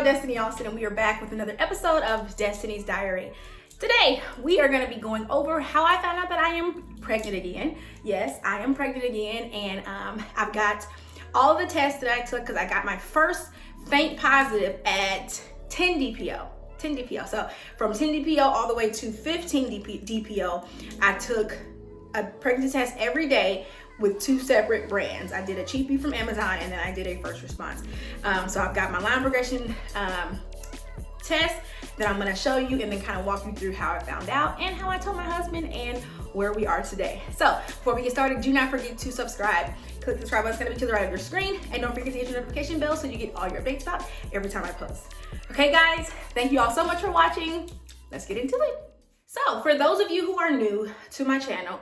Destiny Austin, and we are back with another episode of Destiny's Diary. Today, we are going to be going over how I found out that I am pregnant again. Yes, I am pregnant again, and I've got all the tests that I took because I got my first faint positive at 10 DPO. 10 DPO. So from 10 DPO all the way to 15 DPO, I took a pregnancy test every day with two separate brands. I did a cheapie from Amazon, and then I did a first response. So I've got my line progression test that I'm gonna show you and then kind of walk you through how I found out and how I told my husband and where we are today. So before we get started, do not forget to subscribe. Click the subscribe button, it's gonna be to the right of your screen, and don't forget to hit your notification bell so you get all your updates about every time I post. Okay guys, thank you all so much for watching. Let's get into it. So for those of you who are new to my channel,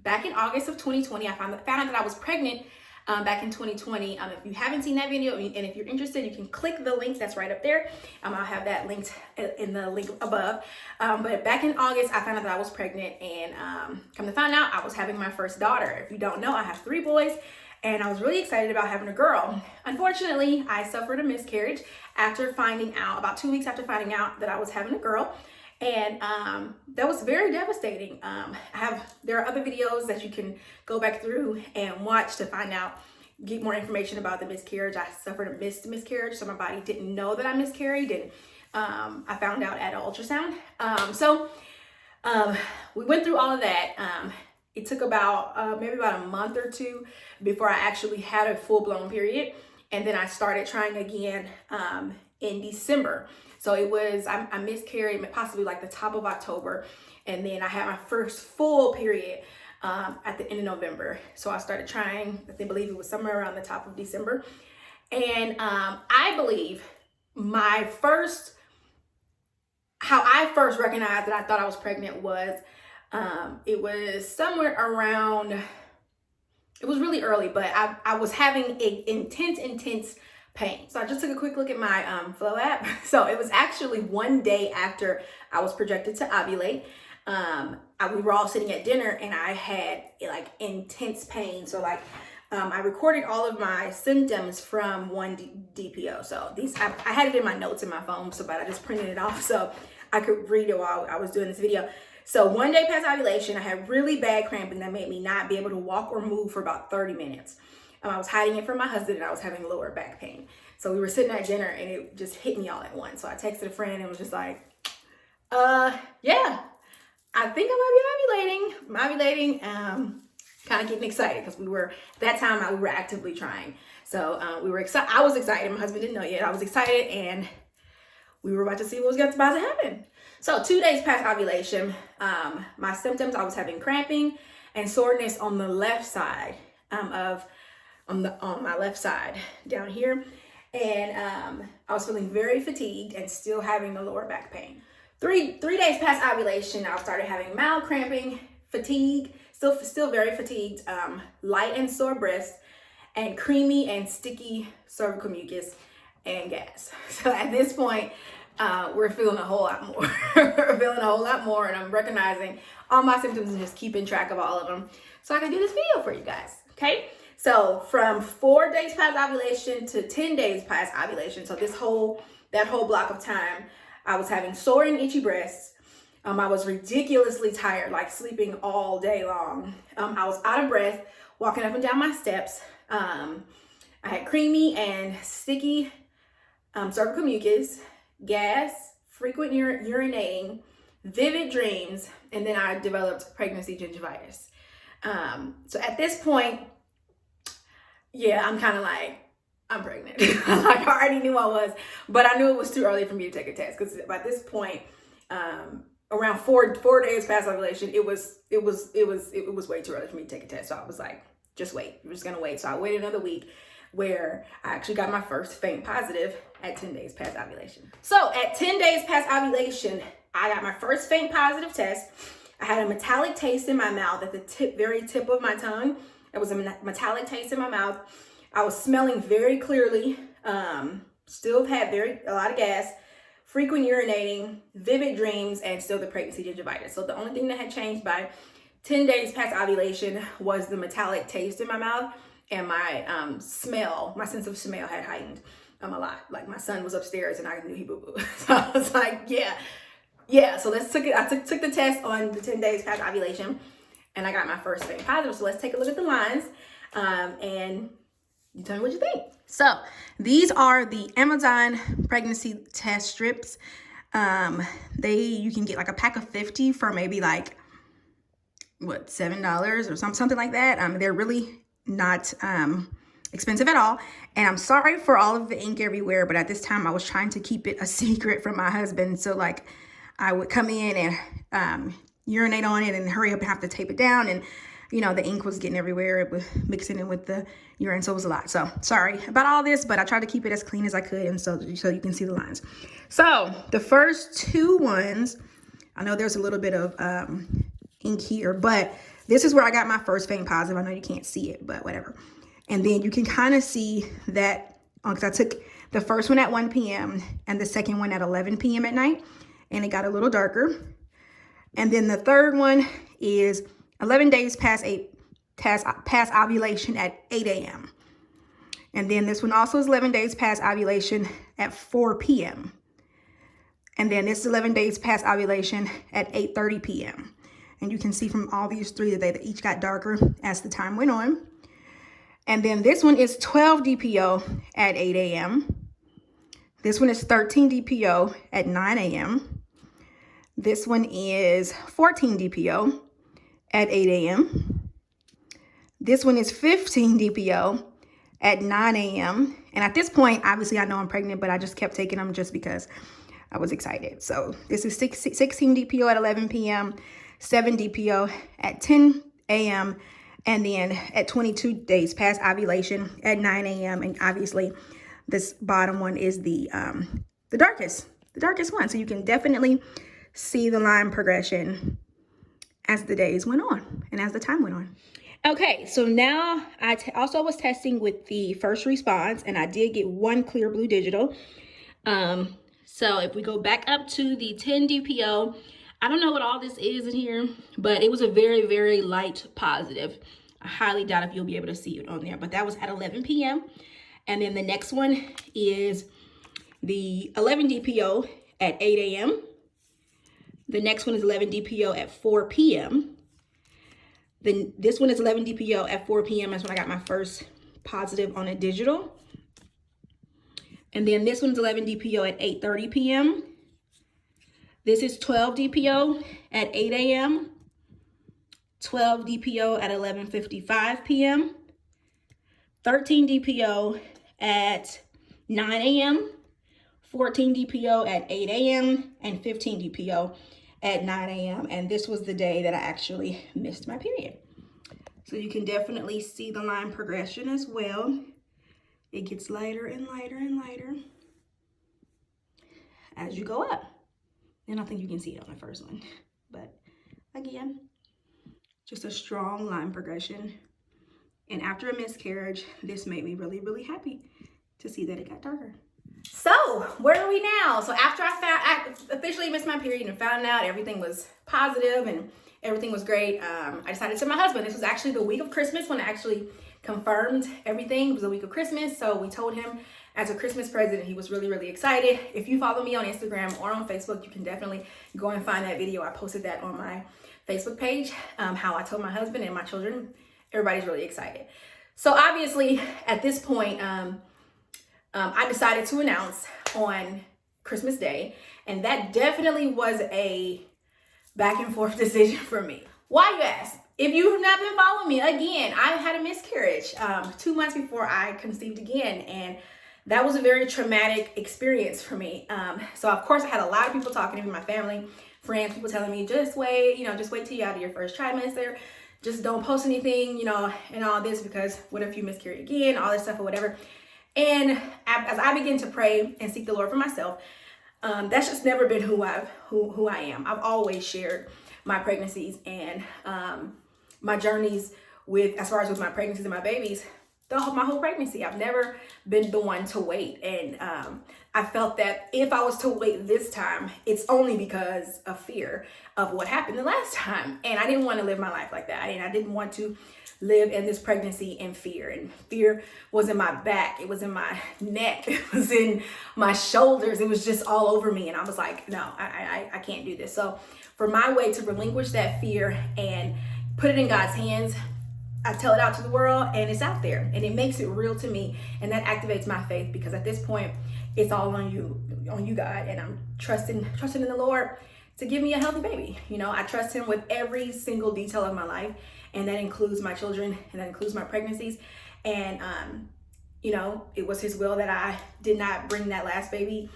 back in August of 2020, I found out that I was pregnant back in 2020. If you haven't seen that video, and if you're interested, you can click the link that's right up there. I'll have that linked in the link above. But back in August, I found out that I was pregnant, and come to find out, I was having my first daughter. If you don't know, I have 3 boys, and I was really excited about having a girl. Unfortunately, I suffered a miscarriage after finding out, about 2 weeks after finding out that I was having a girl. And that was very devastating. There are other videos that you can go back through and watch to find out, get more information about the miscarriage. I suffered a missed miscarriage, so my body didn't know that I miscarried, and I found out at an ultrasound. We went through all of that. It took about maybe about a month or 2 before I actually had a full-blown period, and then I started trying again in December. So it was, I miscarried possibly like the top of October, and then I had my first full period at the end of November. So I started trying, I believe it was somewhere around the top of December. And I believe how I first recognized that I thought I was pregnant was, it was somewhere around, it was really early, but I was having intense pain. So I just took a quick look at my Flow app. So it was actually one day after I was projected to ovulate. We were all sitting at dinner, and I had like intense pain. So like I recorded all of my symptoms from one DPO. So these, I had it in my notes in my phone, but I just printed it off so I could read it while I was doing this video. So one day past ovulation, I had really bad cramping that made me not be able to walk or move for about 30 minutes. I was hiding it from my husband, and I was having lower back pain. So we were sitting at dinner, and it just hit me all at once. So I texted a friend and was just like, yeah, I think I might be ovulating. Kind of getting excited because at that time we were actively trying. So we were excited. I was excited. My husband didn't know yet. I was excited, and we were about to see what was about to happen. So 2 days past ovulation, my symptoms, I was having cramping and soreness on the left side on my left side down here, and I was feeling very fatigued and still having the lower back pain. Three days past ovulation, I started having mild cramping, fatigue, still very fatigued, light and sore breasts, and creamy and sticky cervical mucus and gas. So at this point, we're feeling a whole lot more. We're feeling a whole lot more, and I'm recognizing all my symptoms and just keeping track of all of them so I can do this video for you guys. Okay. So from 4 days past ovulation to 10 days past ovulation, so that whole block of time, I was having sore and itchy breasts. I was ridiculously tired, like sleeping all day long. I was out of breath, walking up and down my steps. I had creamy and sticky cervical mucus, gas, frequent urinating, vivid dreams, and then I developed pregnancy gingivitis. So at this point, yeah, I'm kind of like, I'm pregnant. Like I already knew I was, but I knew it was too early for me to take a test because by this point, around four days past ovulation, it was way too early for me to take a test. So I was like, just wait. We're just gonna wait. So I waited another week, where I actually got my first faint positive at 10 days past ovulation. So at 10 days past ovulation, I got my first faint positive test. I had a metallic taste in my mouth at the very tip of my tongue. It was a metallic taste in my mouth. I was smelling very clearly, still had a lot of gas, frequent urinating, vivid dreams, and still the pregnancy gingivitis. So the only thing that had changed by 10 days past ovulation was the metallic taste in my mouth, and my my sense of smell had heightened a lot. Like my son was upstairs and I knew he boo-boo. So I was like, yeah. So I took the test on the 10 days past ovulation, and I got my first thing positive. So let's take a look at the lines, and you tell me what you think. So these are the Amazon pregnancy test strips. You can get like a pack of 50 for maybe like what, $7 or something like that. They're really not expensive at all. And I'm sorry for all of the ink everywhere, but at this time I was trying to keep it a secret from my husband. So like I would come in and urinate on it and hurry up and have to tape it down, and you know, the ink was getting everywhere. It was mixing in with the urine, so it was a lot. So sorry about all this, but I tried to keep it as clean as I could, and so you can see the lines. So the first two ones, I know there's a little bit of ink here, but this is where I got my first faint positive. I know you can't see it, but whatever. And then you can kind of see that, because I took the first one at 1 p.m. and the second one at 11 p.m. at night, and it got a little darker. And then the third one is 11 days past ovulation at 8 a.m. And then this one also is 11 days past ovulation at 4 p.m. And then this is 11 days past ovulation at 8:30 p.m. And you can see from all these three that they each got darker as the time went on. And then this one is 12 DPO at 8 a.m. This one is 13 DPO at 9 a.m. This one is 14 DPO at 8 a.m. This one is 15 DPO at 9 a.m. And at this point, obviously I know I'm pregnant, but I just kept taking them just because I was excited. So this is 16 DPO at 11 p.m., 7 DPO at 10 a.m., and then at 22 days past ovulation at 9 a.m. And obviously this bottom one is the darkest one. So you can definitely see the line progression as the days went on and as the time went on. Okay, so now I also was testing with the first response, and I did get one clear blue digital. So if we go back up to the 10 DPO, I don't know what all this is in here, but it was a very, very light positive. I highly doubt if you'll be able to see it on there, but that was at 11 p.m. And then the next one is the 11 DPO at 8 a.m. The next one is 11 DPO at 4 p.m. Then this one is 11 DPO at 4 p.m. That's when I got my first positive on a digital. And then this one's 11 DPO at 8:30 p.m. This is 12 DPO at 8 a.m. 12 DPO at 11:55 p.m. 13 DPO at 9 a.m. 14 DPO at 8 a.m. and 15 DPO at 9 a.m. And this was the day that I actually missed my period. So you can definitely see the line progression as well. It gets lighter and lighter and lighter as you go up. And I think you can see it on the first one. But again, just a strong line progression. And after a miscarriage, this made me really, really happy to see that it got darker. So where are we now? So after I officially missed my period and found out everything was positive and everything was great, I decided to tell my husband. This was actually the week of Christmas when I actually confirmed everything. It was the week of Christmas. So we told him as a Christmas present. He was really, really excited. If you follow me on Instagram or on Facebook, you can definitely go and find that video. I posted that on my Facebook page, how I told my husband and my children. Everybody's really excited. So obviously at this point, I decided to announce on Christmas Day, and that definitely was a back and forth decision for me. Why, you ask? If you have not been following me, again, I had a miscarriage 2 months before I conceived again, and that was a very traumatic experience for me. So of course I had a lot of people talking to me, my family, friends, people telling me, just wait, just wait till you're out of your first trimester. Just don't post anything, and all this, because what if you miscarry again, all this stuff or whatever. And as I begin to pray and seek the Lord for myself, that's just never been who I am. I've always shared my pregnancies and my journeys as far as with my pregnancies and my babies my whole pregnancy. I've never been the one to wait. And I felt that if I was to wait this time, it's only because of fear of what happened the last time. And I didn't want to live my life like that. And I didn't want to live in this pregnancy in fear. And fear was in my back. It was in my neck. It was in my shoulders. It was just all over me. And I was like, no, I can't do this. So for my way to relinquish that fear and put it in God's hands, I tell it out to the world, and it's out there, and it makes it real to me, and that activates my faith, because at this point it's all on you, God, and I'm trusting in the Lord to give me a healthy baby. You know, I trust him with every single detail of my life, and that includes my children, and that includes my pregnancies. And you know, it was his will that I did not bring that last baby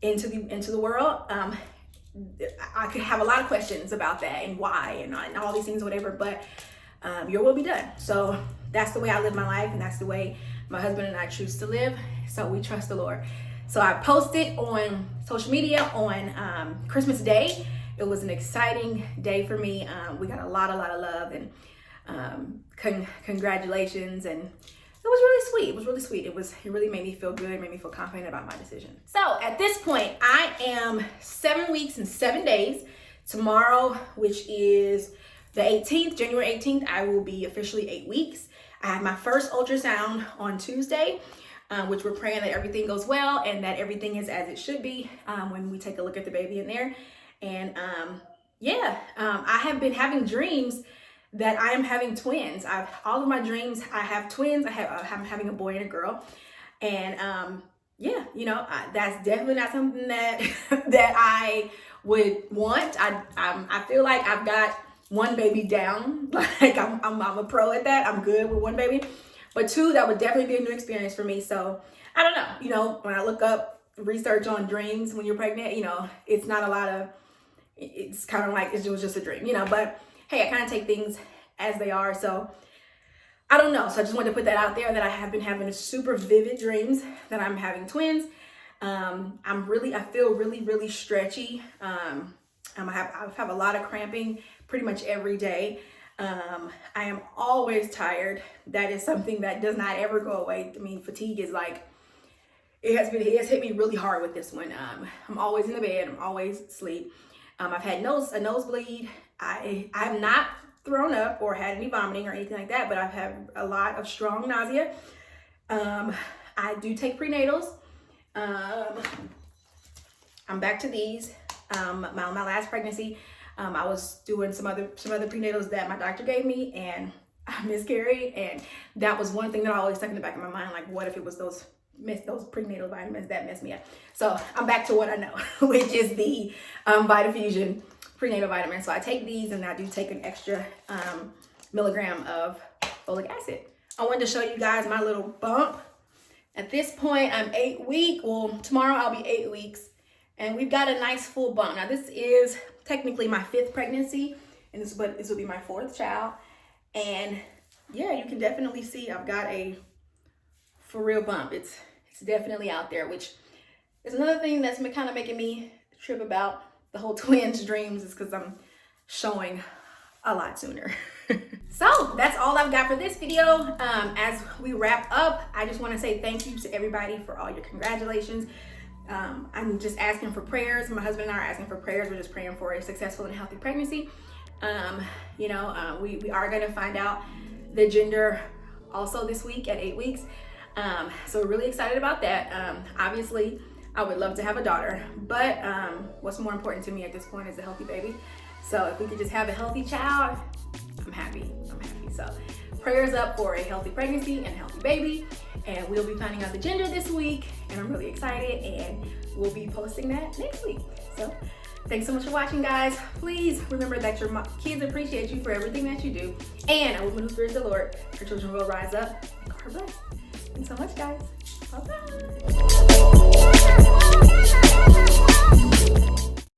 into the world. I could have a lot of questions about that and why and all these things, whatever, but your will be done. So that's the way I live my life, and that's the way my husband and I choose to live. So we trust the Lord. So I posted on social media on Christmas Day. It was an exciting day for me. We got a lot of love and congratulations, and it was really sweet. It was really sweet. It really made me feel good, made me feel confident about my decision. So at this point, I am 7 weeks and 7 days. Tomorrow, which is the 18th, January 18th, I will be officially 8 weeks. I had my first ultrasound on Tuesday, which we're praying that everything goes well and that everything is as it should be when we take a look at the baby in there. And I have been having dreams that I am having twins. All of my dreams, I have twins. I'm having a boy and a girl. And that's definitely not something that I would want. I feel like I've got one baby down. Like I'm a pro at that. I'm good with one baby. But two, that would definitely be a new experience for me. So I don't know. You know, when I look up research on dreams when you're pregnant, you know, it's not a lot of, it's kind of like it was just a dream, you know. But hey, I kind of take things as they are. So I don't know. So I just wanted to put that out there, that I have been having super vivid dreams that I'm having twins. I feel really stretchy. I have a lot of cramping pretty much every day. I am always tired. That is something that does not ever go away. I mean, fatigue is like, it has hit me really hard with this one. I'm always in the bed. I'm always asleep. I've had a nosebleed. I have not thrown up or had any vomiting or anything like that, but I've had a lot of strong nausea. I do take prenatals. I'm back to these. My last pregnancy, I was doing some other prenatals that my doctor gave me, and I miscarried, and that was one thing that I always stuck in the back of my mind, like, what if it was those prenatal vitamins that messed me up? So I'm back to what I know, which is the Vitafusion prenatal vitamins. So I take these, and I do take an extra milligram of folic acid. I wanted to show you guys my little bump. At this point, I'm 8 weeks. Well, tomorrow I'll be 8 weeks. And we've got a nice full bump. Now, this is technically my 5th pregnancy, and this will be my 4th child. And yeah, you can definitely see I've got a for real bump. It's definitely out there, which is another thing that's kind of making me trip about the whole twins dreams, is because I'm showing a lot sooner. So that's all I've got for this video. As we wrap up, I just want to say thank you to everybody for all your congratulations. I'm just asking for prayers. My husband and I are asking for prayers. We're just praying for a successful and healthy pregnancy. We are going to find out the gender also this week at 8 weeks. So we're really excited about that. Obviously, I would love to have a daughter, but what's more important to me at this point is a healthy baby. So if we could just have a healthy child, I'm happy. So prayers up for a healthy pregnancy and a healthy baby. And we'll be finding out the gender this week, and I'm really excited, and we'll be posting that next week. So thanks so much for watching, guys. Please remember that your kids appreciate you for everything that you do, and a woman who fears the Lord, her children will rise up and call her blessed. Thanks so much, guys. Bye-bye.